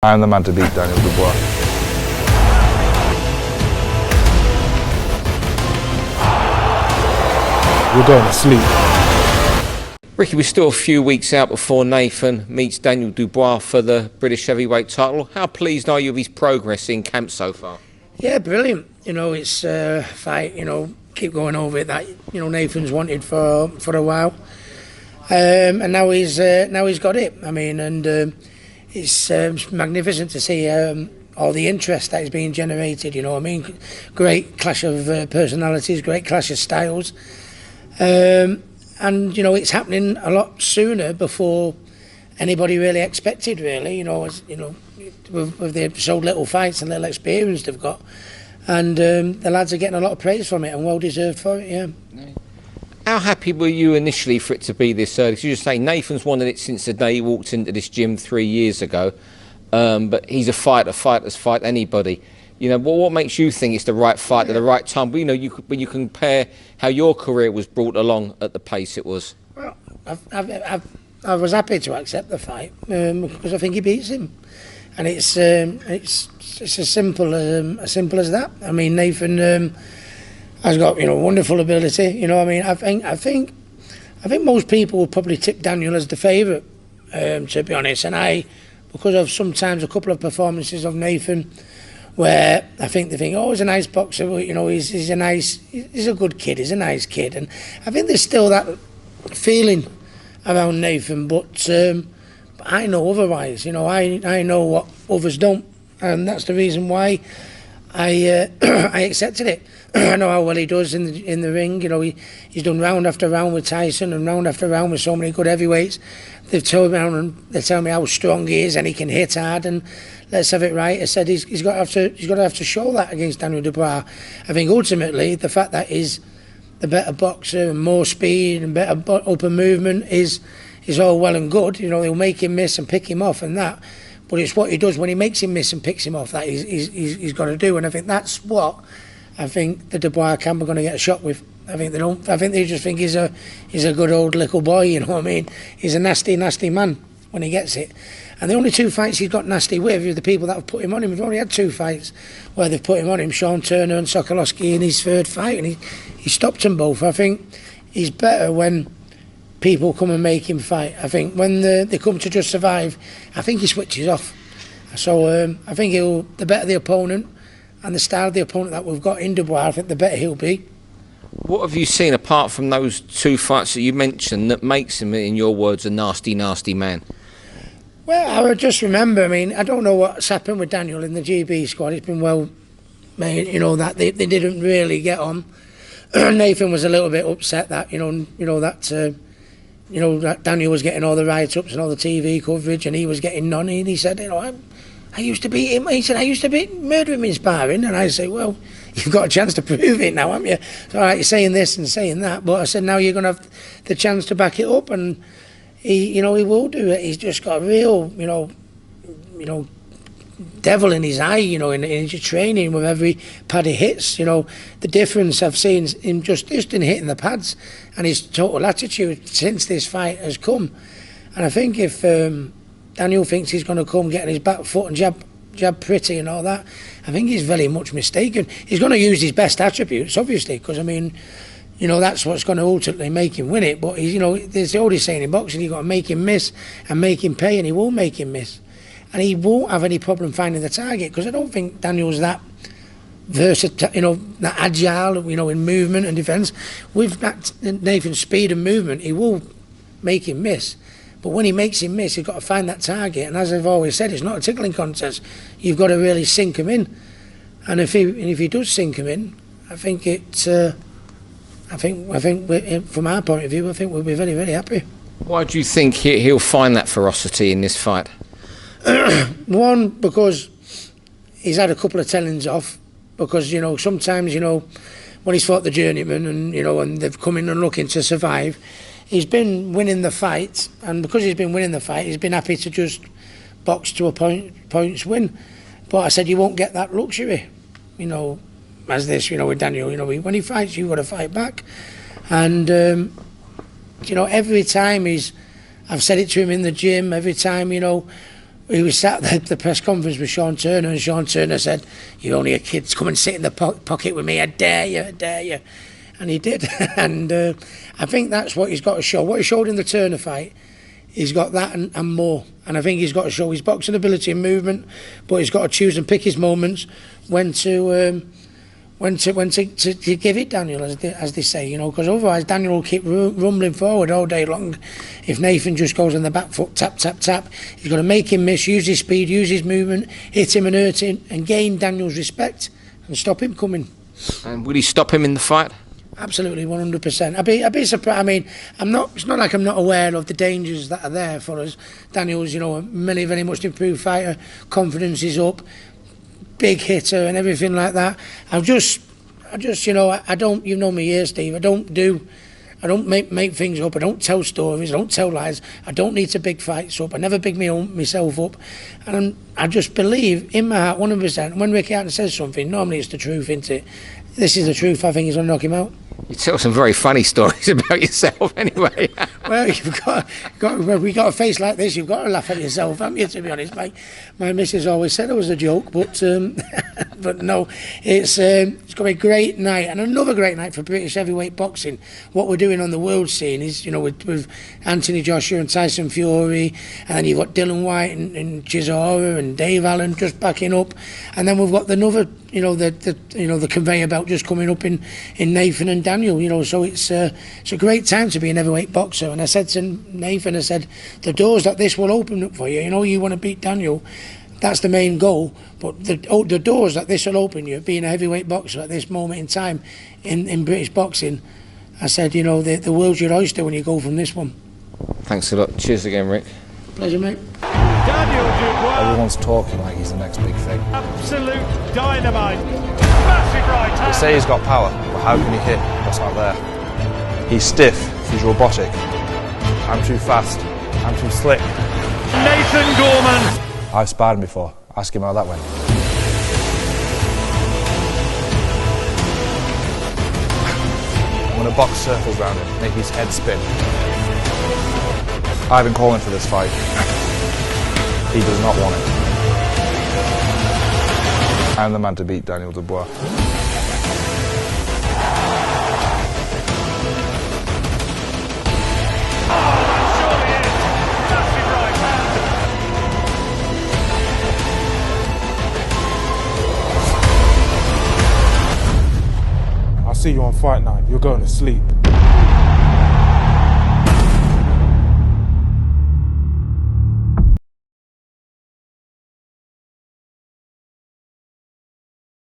I'm the man to beat Daniel Dubois. We're going to sleep. Ricky, we're still a few weeks out before Nathan meets Daniel Dubois for the British heavyweight title. How pleased are you with his progress in camp so far? Yeah, brilliant. You know, it's a fight, keep going over it that, Nathan's wanted for a while. And now he's got it. I mean, and it's magnificent to see all the interest that is being generated, Great clash of personalities, great clash of styles. And, it's happening a lot sooner before anybody really expected, really, with the so little fights and little experience they've got. And the lads are getting a lot of praise from it, and well deserved for it, yeah. How happy were you initially for it to be this early? So you just say Nathan's wanted it since the day he walked into this gym 3 years ago, but he's a fighter, fighters fight anybody. What makes you think it's the right fight at the right time? When you compare how your career was brought along at the pace it was. Well, I was happy to accept the fight because I think he beats him, and it's as simple as that. I mean, Nathan has got wonderful ability. I think most people would probably tip Daniel as the favourite, to be honest. And because of sometimes a couple of performances of Nathan, where I think they think, oh, he's a nice boxer, but, he's a good kid, he's a nice kid, and I think there's still that feeling around Nathan, but I know otherwise. I know what others don't, and that's the reason why I accepted it. I know how well he does in the ring. He's done round after round with Tyson and round after round with so many good heavyweights. They tell me how strong he is and he can hit hard. And let's have it right. I said he's got to have to show that against Daniel Dubois. I think ultimately the fact that he's the better boxer and more speed and better open movement is all well and good. They'll make him miss and pick him off and that. But it's what he does when he makes him miss and picks him off that he's got to do. And I think that's what I think the Dubois camp are going to get a shot with. I think they just think he's a good old little boy. He's a nasty man when he gets it. And the only two fights he's got nasty with are the people that have put him on him. He's only had two fights where they've put him on him. Sean Turner and Sokolowski in his third fight, and he stopped them both. I think he's better when people come and make him fight. I think when they come to just survive, I think he switches off. So I think the better the opponent and the style of the opponent that we've got in Dubois, I think the better he'll be. What have you seen apart from those two fights that you mentioned that makes him, in your words, a nasty man? Well, I just remember, I don't know what's happened with Daniel in the GB squad. He's been well made, that they didn't really get on. Nathan was a little bit upset that, that Daniel was getting all the write-ups and all the TV coverage and he was getting none. And he said, I used to beat him. He said, I used to murder him in sparring. And I say, well, you've got a chance to prove it now, haven't you? So, all right, you're saying this and saying that. But I said, now you're going to have the chance to back it up. And he will do it. He's just got a real, devil in his eye, in his training with every pad he hits. The difference I've seen him just in hitting the pads and his total attitude since this fight has come. And I think if Daniel thinks he's going to come getting his back foot and jab pretty and all that, I think he's very much mistaken. He's going to use his best attributes, obviously, because that's what's going to ultimately make him win it. But there's the oldest saying in boxing, you've got to make him miss and make him pay, and he will make him miss. And he won't have any problem finding the target, because I don't think Daniel's that versatile, that agile, in movement and defence. With that Nathan's speed and movement, he will make him miss. But when he makes him miss, he's got to find that target. And as I've always said, it's not a tickling contest. You've got to really sink him in. And if he does sink him in, I think from our point of view, I think we'll be very, very happy. Why do you think he'll find that ferocity in this fight? One, because he's had a couple of tellings off. Because sometimes when he's fought the journeyman and they've come in and looking to survive, he's been winning the fight, and because he's been winning the fight, he's been happy to just box to a points win. But I said you won't get that luxury, as this, with Daniel. When he fights, you've got to fight back. And every time I've said it to him in the gym. Every time he was sat at the press conference with Sean Turner, and Sean Turner said, "You're only a kid, come and sit in the pocket with me, I dare you, I dare you." And he did. And I think that's what he's got to show. What he showed in the Turner fight, he's got that and more. And I think he's got to show his boxing ability and movement, but he's got to choose and pick his moments when to give it Daniel, as they say, you know, because otherwise Daniel will keep rumbling forward all day long. If Nathan just goes on the back foot, tap, tap, tap, he's got to make him miss, use his speed, use his movement, hit him and hurt him, and gain Daniel's respect and stop him coming. And will he stop him in the fight? Absolutely, 100%. I'd be surprised. I mean, it's not like I'm not aware of the dangers that are there for us. Daniel's, you know, a very much improved fighter, confidence is up, big hitter and everything like that. I just, you know, I don't, you know me here, Steve, I don't make things up, I don't tell stories, I don't tell lies, I don't need to big fights up, I never big myself up, and I just believe in my heart 100%, when Ricky Hatton says something, normally it's the truth, isn't it? This is the truth, I think he's going to knock him out. You tell some very funny stories about yourself anyway. Well, we got a face like this, you've got to laugh at yourself, haven't you, to be honest. My missus always said it was a joke, but but no, it's going to be a great night, and another great night for British heavyweight boxing. What we're doing on the world scene is, you know, with Anthony Joshua and Tyson Fury, and then you've got Dylan White and Chisora and Dave Allen just backing up, and then we've got another, you know, the conveyor belt just coming up in Nathan and Daniel, you know, so it's a great time to be an heavyweight boxer. And I said to Nathan, I said, the doors that this will open up for you, you know, you want to beat Daniel, that's the main goal, but the doors that this will open you, being a heavyweight boxer at this moment in time in British boxing, I said, you know, the world's your oyster when you go from this one. Thanks a lot. Cheers again, Rick. Pleasure, mate. Daniel Dubois. Everyone's talking like he's the next big thing. Absolute dynamite. Massive right hand. They say he's got power, but how can he hit what's not there? He's stiff, he's robotic. I'm too fast, I'm too slick. Nathan Gorman. I've sparred him before. Ask him how that went. I'm going to box circles round him, make his head spin. I've been calling for this fight. He does not want it. I'm the man to beat Daniel Dubois. I'll see you on fight night. You're going to sleep.